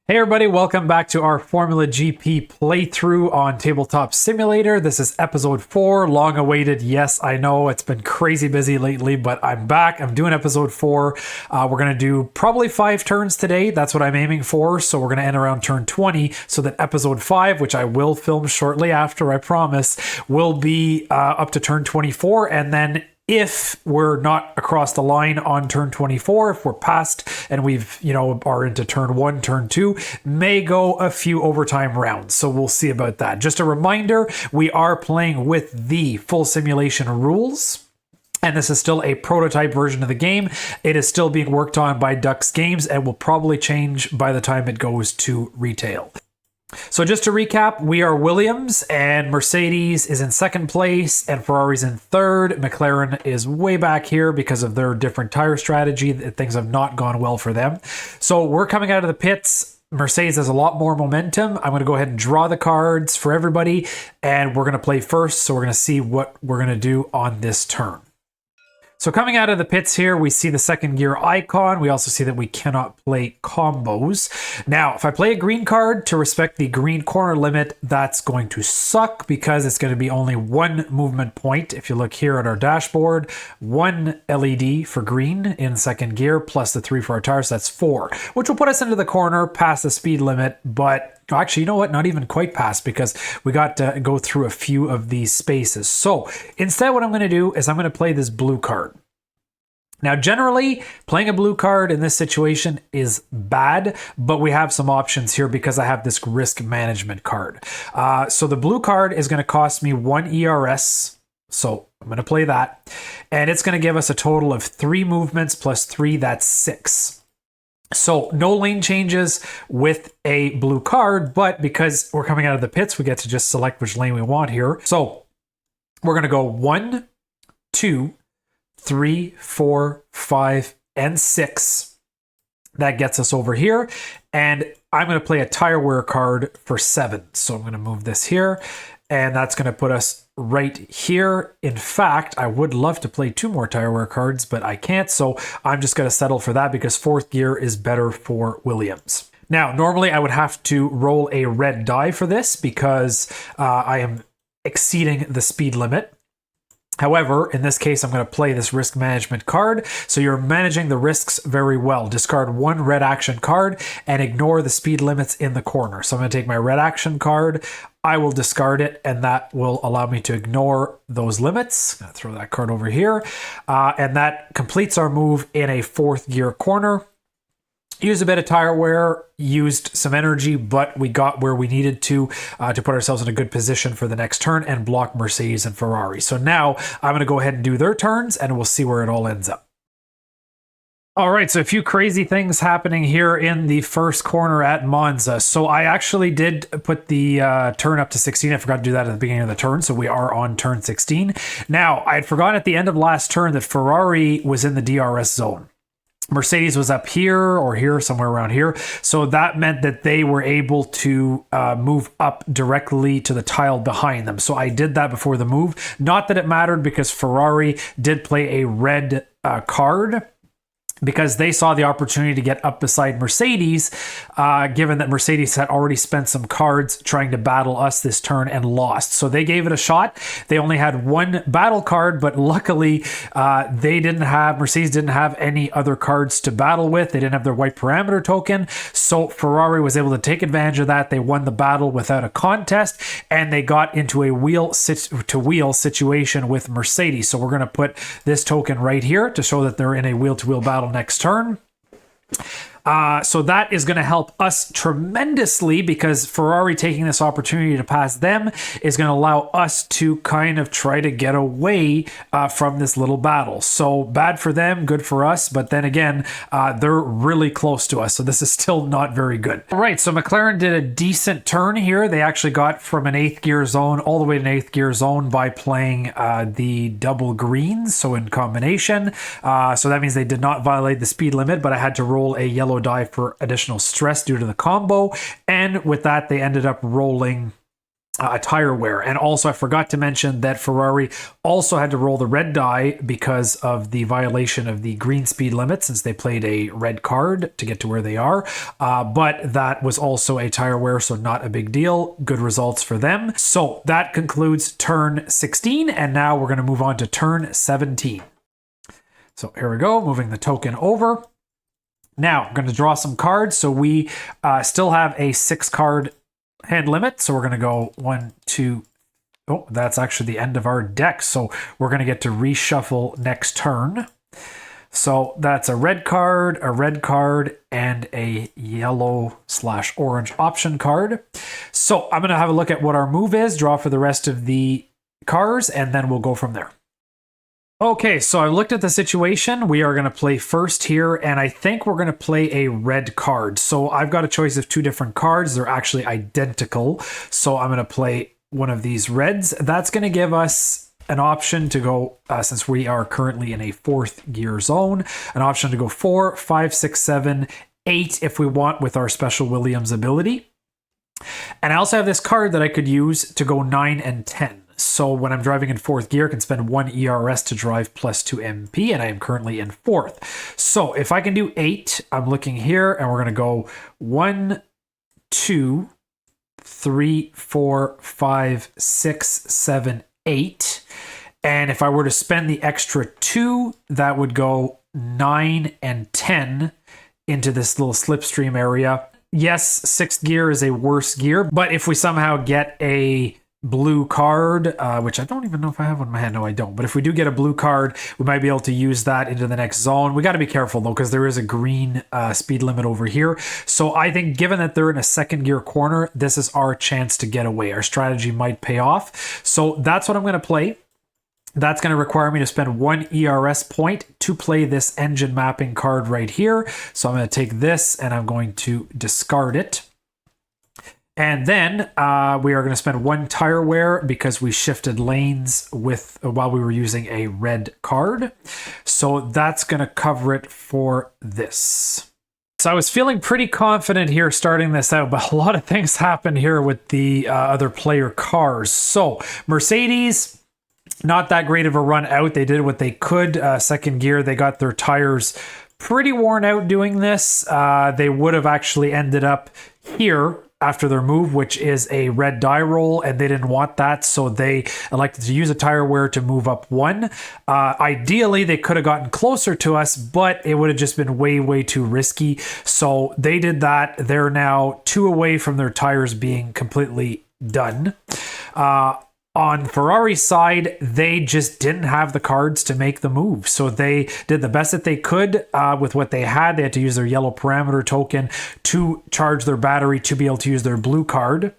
Hey everybody, welcome back to our Formula GP playthrough on Tabletop Simulator. This is episode 4, long awaited. Yes, I know it's been crazy busy lately, but I'm back. I'm doing episode 4. We're going to do probably 5 turns today. That's what I'm aiming for. So we're going to end around turn 20 so that episode 5, which I will film shortly after, I promise, will be up to turn 24. And then if we're not across the line on turn 24, if we're past and we've, are into turn 1, turn 2, may go a few overtime rounds. So we'll see about that. Just a reminder, we are playing with the full simulation rules. And this is still a prototype version of the game. It is still being worked on by Deluxe Games and will probably change by the time it goes to retail. So just to recap, we are Williams and Mercedes is in second place and Ferrari's in third. McLaren is way back here because of their different tire strategy. Things have not gone well for them. So we're coming out of the pits. Mercedes has a lot more momentum. I'm going to go ahead and draw the cards for everybody and we're going to play first. So we're going to see what we're going to do on this turn. So coming out of the pits here, we see the second gear icon. We also see that we cannot play combos. Now, if I play a green card to respect the green corner limit, that's going to suck because it's going to be only 1 movement point. If you look here at our dashboard, 1 LED for green in second gear plus the 3 for our tires, that's 4, which will put us into the corner past the speed limit, but actually, you know what? Not even quite past because we got to go through a few of these spaces. So instead, what I'm going to do is I'm going to play this blue card. Now, generally, playing a blue card in this situation is bad, but we have some options here because I have this risk management card. So the blue card is going to cost me 1 ERS. So I'm going to play that. And it's going to give us a total of 3 movements plus 3, that's 6. So no lane changes with a blue card, but because we're coming out of the pits, we get to just select which lane we want here. So we're going to go 1, 2, 3, 4, 5, and 6. That gets us over here. And I'm going to play a tire wear card for 7. So I'm going to move this here. And that's going to put us right here. In fact, I would love to play 2 more tire wear cards, but I can't. So I'm just going to settle for that because 4th gear is better for Williams. Now, normally I would have to roll a red die for this because I am exceeding the speed limit. However, in this case, I'm going to play this risk management card. So you're managing the risks very well. Discard 1 red action card and ignore the speed limits in the corner. So I'm going to take my red action card. I will discard it and that will allow me to ignore those limits. I'm going to throw that card over here. And that completes our move in a 4th gear corner. Used a bit of tire wear, used some energy, but we got where we needed to put ourselves in a good position for the next turn and block Mercedes and Ferrari. So now I'm going to go ahead and do their turns and we'll see where it all ends up. All right, so a few crazy things happening here in the first corner at Monza. So I actually did put the turn up to 16. I forgot to do that at the beginning of the turn, so we are on turn 16. Now, I had forgotten at the end of last turn that Ferrari was in the DRS zone. Mercedes was up here or here, somewhere around here. So that meant that they were able to move up directly to the tile behind them. So I did that before the move. Not that it mattered because Ferrari did play a red card because they saw the opportunity to get up beside Mercedes, given that Mercedes had already spent some cards trying to battle us this turn and lost. So they gave it a shot. They only had 1 battle card, but luckily Mercedes didn't have any other cards to battle with. They didn't have their white parameter token. So Ferrari was able to take advantage of that. They won the battle without a contest, and they got into a wheel-to-wheel situation with Mercedes. So we're going to put this token right here to show that they're in a wheel-to-wheel battle next turn. So that is going to help us tremendously because Ferrari taking this opportunity to pass them is going to allow us to kind of try to get away from this little battle. So bad for them, good for us. But then again, they're really close to us. So this is still not very good. All right, so McLaren did a decent turn here. They actually got from an 8th gear zone all the way to an 8th gear zone by playing the double greens. So in combination. So that means they did not violate the speed limit, but I had to roll a yellow die for additional stress due to the combo. And with that, they ended up rolling a tire wear. And also, I forgot to mention that Ferrari also had to roll the red die because of the violation of the green speed limit, since they played a red card to get to where they are. But that was also a tire wear, so not a big deal. Good results for them. So that concludes turn 16, and now we're going to move on to turn 17. So here we go, moving the token over. Now, I'm going to draw some cards. So we still have a 6-card hand limit. So we're going to go 1, 2. Oh, that's actually the end of our deck. So we're going to get to reshuffle next turn. So that's a red card, and a yellow/orange option card. So I'm going to have a look at what our move is, draw for the rest of the cards, and then we'll go from there. Okay, so I looked at the situation. We are going to play first here, and I think we're going to play a red card. So I've got a choice of 2 different cards. They're actually identical. So I'm going to play one of these reds. That's going to give us an option to go, since we are currently in a 4th gear zone, an option to go 4, 5, 6, 7, 8 if we want with our Special Williams ability. And I also have this card that I could use to go 9 and 10. So when I'm driving in 4th gear, I can spend 1 ERS to drive plus 2 MP, and I am currently in 4th. So if I can do 8, I'm looking here, and we're going to go 1, 2, 3, 4, 5, 6, 7, 8. And if I were to spend the extra 2, that would go 9 and 10 into this little slipstream area. Yes, 6th gear is a worse gear, but if we somehow get a blue card, which I don't even know if I have one in my hand. No, I don't. But if we do get a blue card, we might be able to use that into the next zone. We got to be careful though, because there is a green speed limit over here. So I think given that they're in a 2nd gear corner, this is our chance to get away. Our strategy might pay off. So that's what I'm going to play. That's going to require me to spend 1 ERS point to play this engine mapping card right here. So I'm going to take this and I'm going to discard it. And then we are going to spend 1 tire wear because we shifted lanes while we were using a red card. So that's going to cover it for this. So I was feeling pretty confident here starting this out, but a lot of things happened here with the other player cars. So Mercedes, not that great of a run out. They did what they could. 2nd gear, they got their tires pretty worn out doing this. They would have actually ended up here after their move, which is a red die roll, and they didn't want that, so they elected to use a tire wear to move up 1. Ideally, they could have gotten closer to us, but it would have just been way too risky, so they did that. They're now 2 away from their tires being completely done. On Ferrari's side, they just didn't have the cards to make the move. So they did the best that they could with what they had. They had to use their yellow parameter token to charge their battery to be able to use their blue card.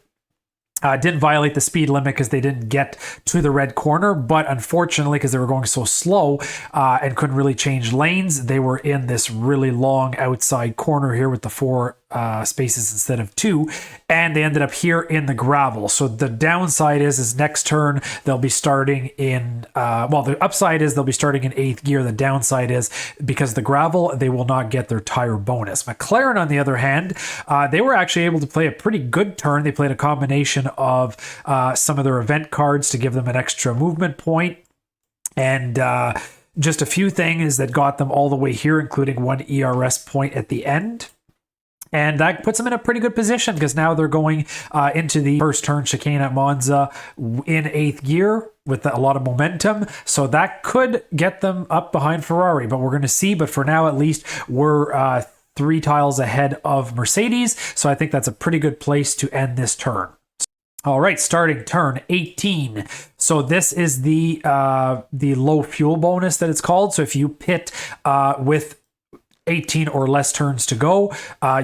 Didn't violate the speed limit because they didn't get to the red corner, but unfortunately, because they were going so slow and couldn't really change lanes, they were in this really long outside corner here with the 4 spaces instead of 2, and they ended up here in the gravel. So the downside is next turn they'll be starting in the upside is they'll be starting in 8th gear. The downside is because the gravel, they will not get their tire bonus. McLaren, on the other hand, they were actually able to play a pretty good turn. They played a combination of some of their event cards to give them an extra movement point, and just a few things that got them all the way here, including 1 ERS point at the end. And that puts them in a pretty good position because now they're going into the first turn chicane at Monza in 8th gear with a lot of momentum. So that could get them up behind Ferrari, but we're going to see. But for now, at least, we're 3 tiles ahead of Mercedes. So I think that's a pretty good place to end this turn. All right, starting turn 18. So this is the low fuel bonus that it's called. So if you pit with 18 or less turns to go,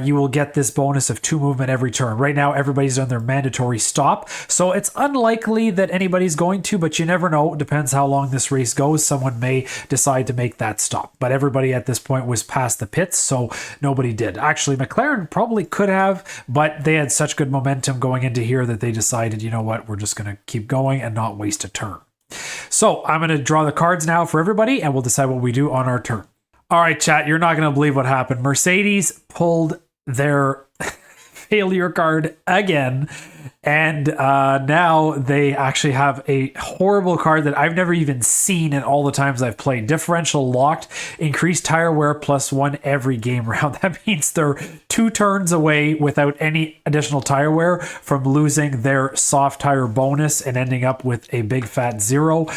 you will get this bonus of 2 movement every turn. Right now, everybody's on their mandatory stop, so it's unlikely that anybody's going to, but you never know. It depends how long this race goes. Someone may decide to make that stop, but everybody at this point was past the pits, so nobody did. Actually, McLaren probably could have, but they had such good momentum going into here that they decided, you know what, we're just going to keep going and not waste a turn. So I'm going to draw the cards now for everybody, and we'll decide what we do on our turn. All right, chat, you're not going to believe what happened. Mercedes pulled their failure card again. And now they actually have a horrible card that I've never even seen in all the times I've played. Differential locked, increased tire wear +1 every game round. That means they're 2 turns away without any additional tire wear from losing their soft tire bonus and ending up with a big fat 0.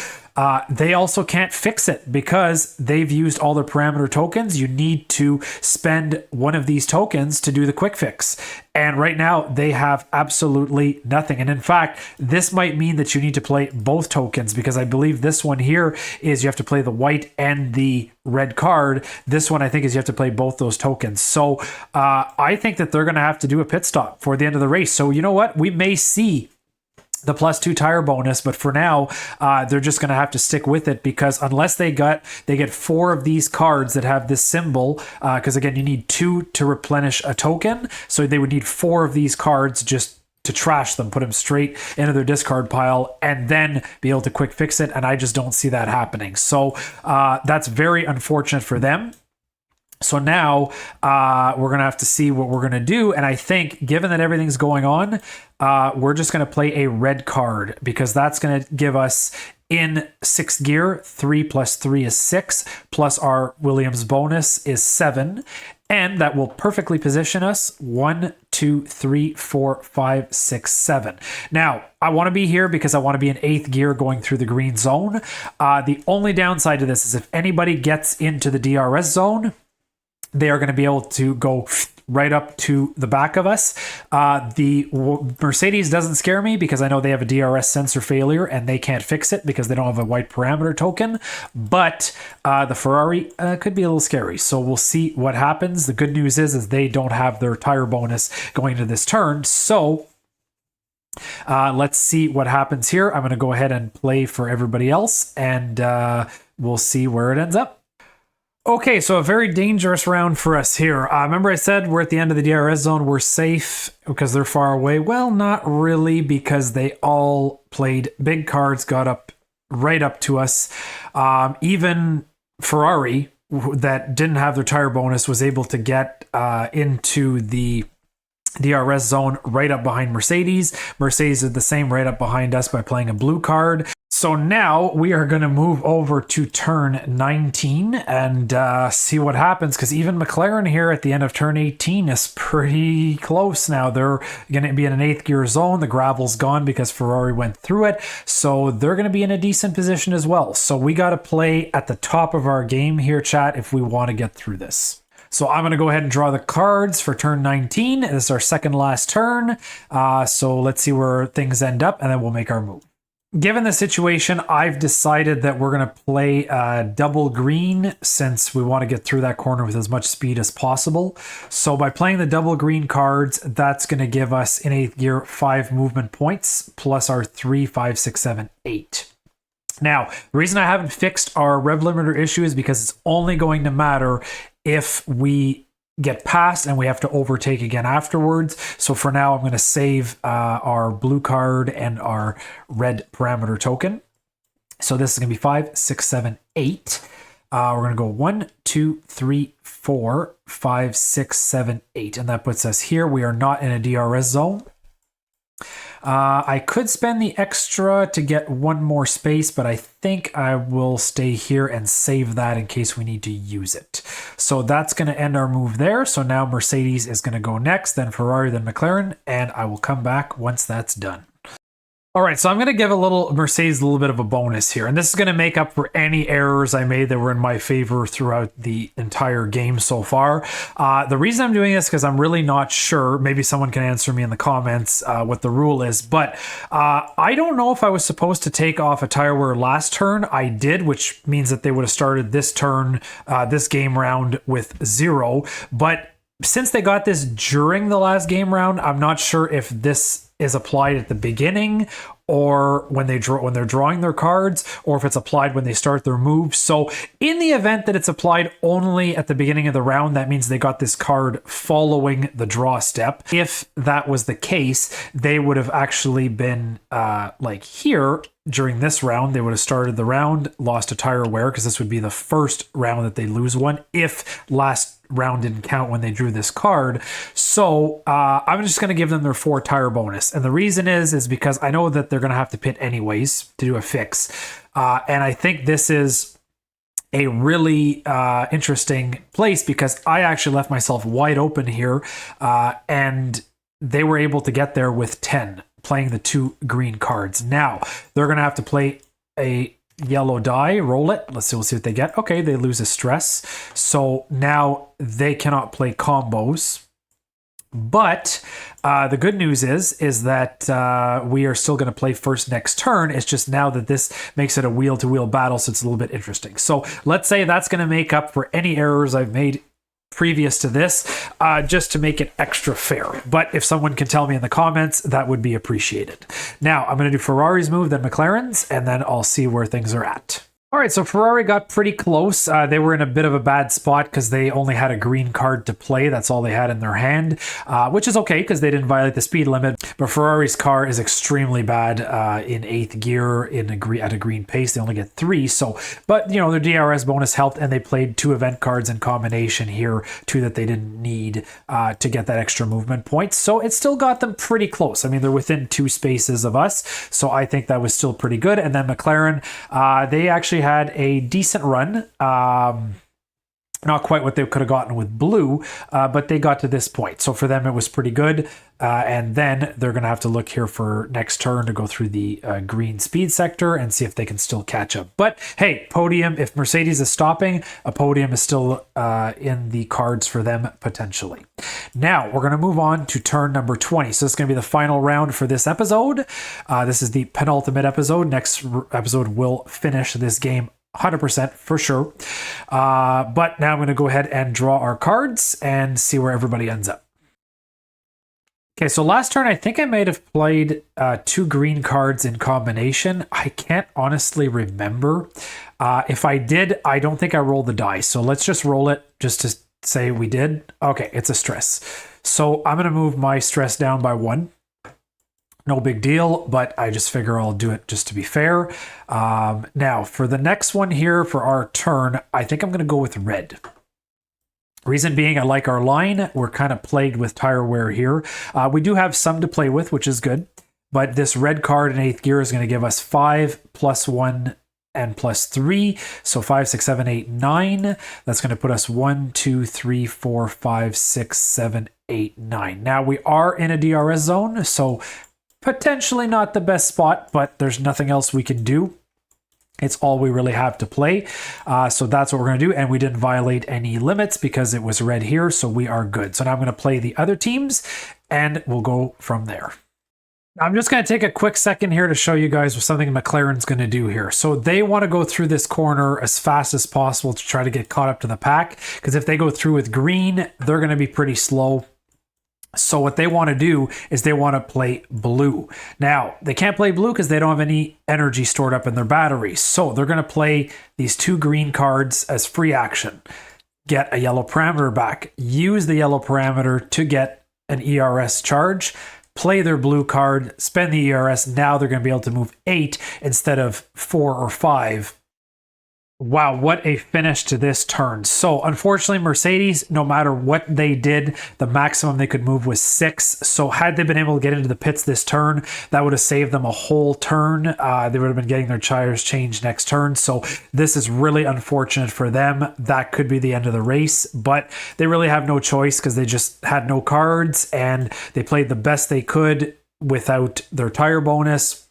They also can't fix it because they've used all their parameter tokens. You need to spend one of these tokens to do the quick fix. And right now they have absolutely nothing. And in fact, this might mean that you need to play both tokens, because I believe this one here is you have to play the white and the red card. This one I think is you have to play both those tokens. So I think that they're going to have to do a pit stop for the end of the race. So you know what? We may see the +2 tire bonus, but for now they're just going to have to stick with it, because unless they get 4 of these cards that have this symbol, because again you need 2 to replenish a token, so they would need 4 of these cards just to trash them, put them straight into their discard pile, and then be able to quick fix it, and I just don't see that happening. So that's very unfortunate for them. So now we're going to have to see what we're going to do. And I think, given that everything's going on, we're just going to play a red card, because that's going to give us in 6th gear, 3 + 3 is 6, plus our Williams bonus is 7. And that will perfectly position us 1, 2, 3, 4, 5, 6, 7. Now, I want to be here because I want to be in 8th gear going through the green zone. The only downside to this is if anybody gets into the DRS zone, they are going to be able to go right up to the back of us. The Mercedes doesn't scare me because I know they have a DRS sensor failure and they can't fix it because they don't have a white parameter token. But the Ferrari could be a little scary. So we'll see what happens. The good news is they don't have their tire bonus going into this turn. So let's see what happens here. I'm going to go ahead and play for everybody else, and we'll see where it ends up. Okay, so a very dangerous round for us here. Remember I said we're at the end of the DRS zone, we're safe because they're far away? Well, not really, because they all played big cards, got up right up to us. Even Ferrari, that didn't have their tire bonus, was able to get into the DRS zone right up behind Mercedes. Mercedes did the same right up behind us by playing a blue card. So now we are going to move over to turn 19 and see what happens, because even McLaren here at the end of turn 18 is pretty close now. They're going to be in an 8th gear zone. The gravel's gone because Ferrari went through it. So they're going to be in a decent position as well. So we got to play at the top of our game here, chat, if we want to get through this. So I'm going to go ahead and draw the cards for turn 19. This is our second last turn. So let's see where things end up, and then we'll make our move. Given the situation, I've decided that we're going to play double green, since we want to get through that corner with as much speed as possible. So by playing the double green cards, that's going to give us in 8th gear 5 movement points plus our 3, 5, 6, 7, 8. Now, the reason I haven't fixed our rev limiter issue is because it's only going to matter if we get past and we have to overtake again afterwards. So for now, I'm going to save our blue card and our red parameter token. So this is going to be 5, 6, 7, 8. We're going to go 1, 2, 3, 4, 5, 6, 7, 8. And that puts us here. We are not in a DRS zone. I could spend the extra to get one more space, but I think I will stay here and save that in case we need to use it. So that's going to end our move there. So now Mercedes is going to go next, then Ferrari, then McLaren, and I will come back once that's done. All right, so I'm going to give Mercedes a little bit of a bonus here, and this is going to make up for any errors I made that were in my favor throughout the entire game so far. The reason I'm doing this is because I'm really not sure. Maybe someone can answer me in the comments what the rule is, but I don't know if I was supposed to take off a tire wear last turn. I did, which means that they would have started this turn, this game round with 0, but since they got this during the last game round, I'm not sure if this is applied at the beginning or when they're drawing their cards, or if it's applied when they start their moves. So in the event that it's applied only at the beginning of the round, that means they got this card following the draw step. If that was the case, they would have actually been like here, during this round, they would have started the round, lost a tire wear, because this would be the first round that they lose one, if last round didn't count when they drew this card. So I'm just going to give them their 4 tire bonus. And the reason is because I know that they're going to have to pit anyways to do a fix. And I think this is a really interesting place, because I actually left myself wide open here, and they were able to get there with 10, playing the 2 green cards. Now, they're going to have to play a yellow die, roll it. We'll see what they get. Okay, they lose a stress. So now they cannot play combos. But the good news is that we are still going to play first next turn. It's just now that this makes it a wheel-to-wheel battle, so it's a little bit interesting. So let's say that's going to make up for any errors I've made previous to this, just to make it extra fair. But if someone can tell me in the comments, that would be appreciated. Now, I'm going to do Ferrari's move, then McLaren's, and then I'll see where things are at. All right, so Ferrari got pretty close. They were in a bit of a bad spot because they only had a green card to play. That's all they had in their hand, which is okay because they didn't violate the speed limit. But Ferrari's car is extremely bad in 8th gear at a green pace. They only get 3. So, but you know, their DRS bonus helped, and they played 2 event cards in combination here, 2 that they didn't need to get that extra movement point. So it still got them pretty close. I mean, they're within 2 spaces of us, so I think that was still pretty good. And then McLaren, they actually had a decent run. Not quite what they could have gotten with blue, but they got to this point. So for them, it was pretty good. And then they're going to have to look here for next turn to go through the green speed sector and see if they can still catch up. But hey, podium, if Mercedes is stopping, a podium is still in the cards for them potentially. Now we're going to move on to turn number 20. So this is going to be the final round for this episode. This is the penultimate episode. Next episode will finish this game 100% for sure. But now I'm going to go ahead and draw our cards and see where everybody ends up. Okay, so last turn, I think I might have played 2 green cards in combination. I can't honestly remember. If I did, I don't think I rolled the dice. So let's just roll it just to say we did. Okay, it's a stress. So I'm going to move my stress down by 1. No big deal, but I just figure I'll do it just to be fair. Now, for the next one here, for our turn, I think I'm going to go with red. Reason being, I like our line. We're kind of plagued with tire wear here. We do have some to play with, which is good. But this red card in 8th gear is going to give us 5 plus 1 and plus 3. So 5, 6, 7, 8, 9. That's going to put us 1, 2, 3, 4, 5, 6, 7, 8, 9. Now, we are in a DRS zone, so potentially not the best spot, but there's nothing else we can do. It's all we really have to play. So that's what we're going to do. And we didn't violate any limits because it was red here. So we are good. So now I'm going to play the other teams and we'll go from there. I'm just going to take a quick second here to show you guys something McLaren's going to do here. So they want to go through this corner as fast as possible to try to get caught up to the pack. Because if they go through with green, they're going to be pretty slow. So what they want to do is they want to play blue. Now, they can't play blue because they don't have any energy stored up in their batteries. So they're going to play these 2 green cards as free action. Get a yellow parameter back. Use the yellow parameter to get an ERS charge. Play their blue card. Spend the ERS. Now they're going to be able to move 8 instead of 4 or 5. Wow, what a finish to this turn. So unfortunately, Mercedes, no matter what they did, the maximum they could move was 6. So had they been able to get into the pits this turn, that would have saved them a whole turn. They would have been getting their tires changed next turn. So this is really unfortunate for them. That could be the end of the race, but they really have no choice because they just had no cards and they played the best they could without their tire bonus.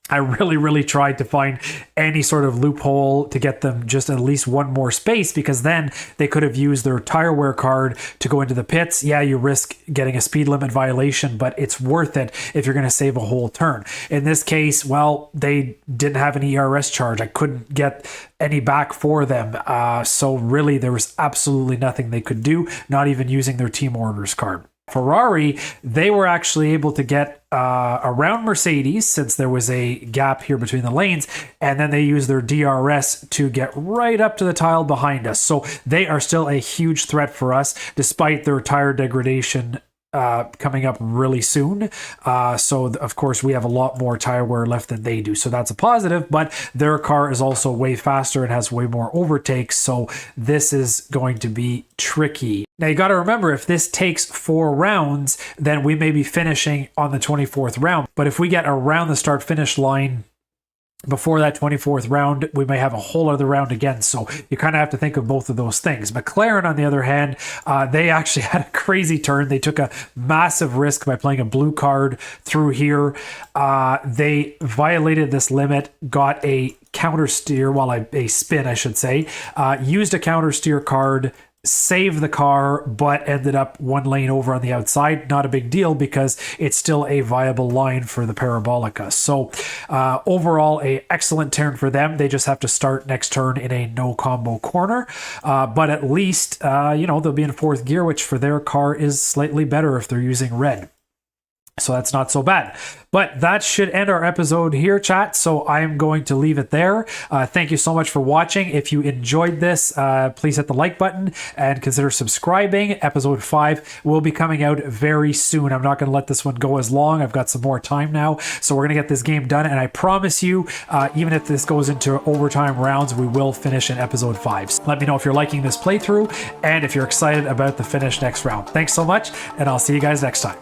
I really tried to find any sort of loophole to get them just at least 1 more space, because then they could have used their tire wear card to go into the pits. Yeah, you risk getting a speed limit violation, but it's worth it if you're going to save a whole turn. In this case, well, they didn't have an ERS charge. I couldn't get any back for them. So really, there was absolutely nothing they could do, not even using their team orders card. Ferrari, they were actually able to get around Mercedes since there was a gap here between the lanes, and then they used their DRS to get right up to the tile behind us. So they are still a huge threat for us, despite their tire degradation coming up really soon. So of course we have a lot more tire wear left than they do. So that's a positive, but their car is also way faster and has way more overtakes. So this is going to be tricky. Now you got to remember, if this takes 4 rounds, then we may be finishing on the 24th round. But if we get around the start finish line before that 24th round, we may have a whole other round again. So you kind of have to think of both of those things. McLaren, on the other hand, they actually had a crazy turn. They took a massive risk by playing a blue card through here. They violated this limit, got a counter steer, a spin, I should say, used a counter steer card, saved the car, but ended up 1 lane over on the outside. Not a big deal because it's still a viable line for the Parabolica. So overall, a excellent turn for them. They just have to start next turn in a no combo corner. But at least, they'll be in 4th gear, which for their car is slightly better if they're using red. So that's not so bad. But that should end our episode here, chat. So I am going to leave it there. Thank you so much for watching. If you enjoyed this, please hit the like button and consider subscribing. Episode 5 will be coming out very soon. I'm not going to let this one go as long. I've got some more time now. So we're going to get this game done. And I promise you, even if this goes into overtime rounds, we will finish in episode 5. So let me know if you're liking this playthrough and if you're excited about the finish next round. Thanks so much, and I'll see you guys next time.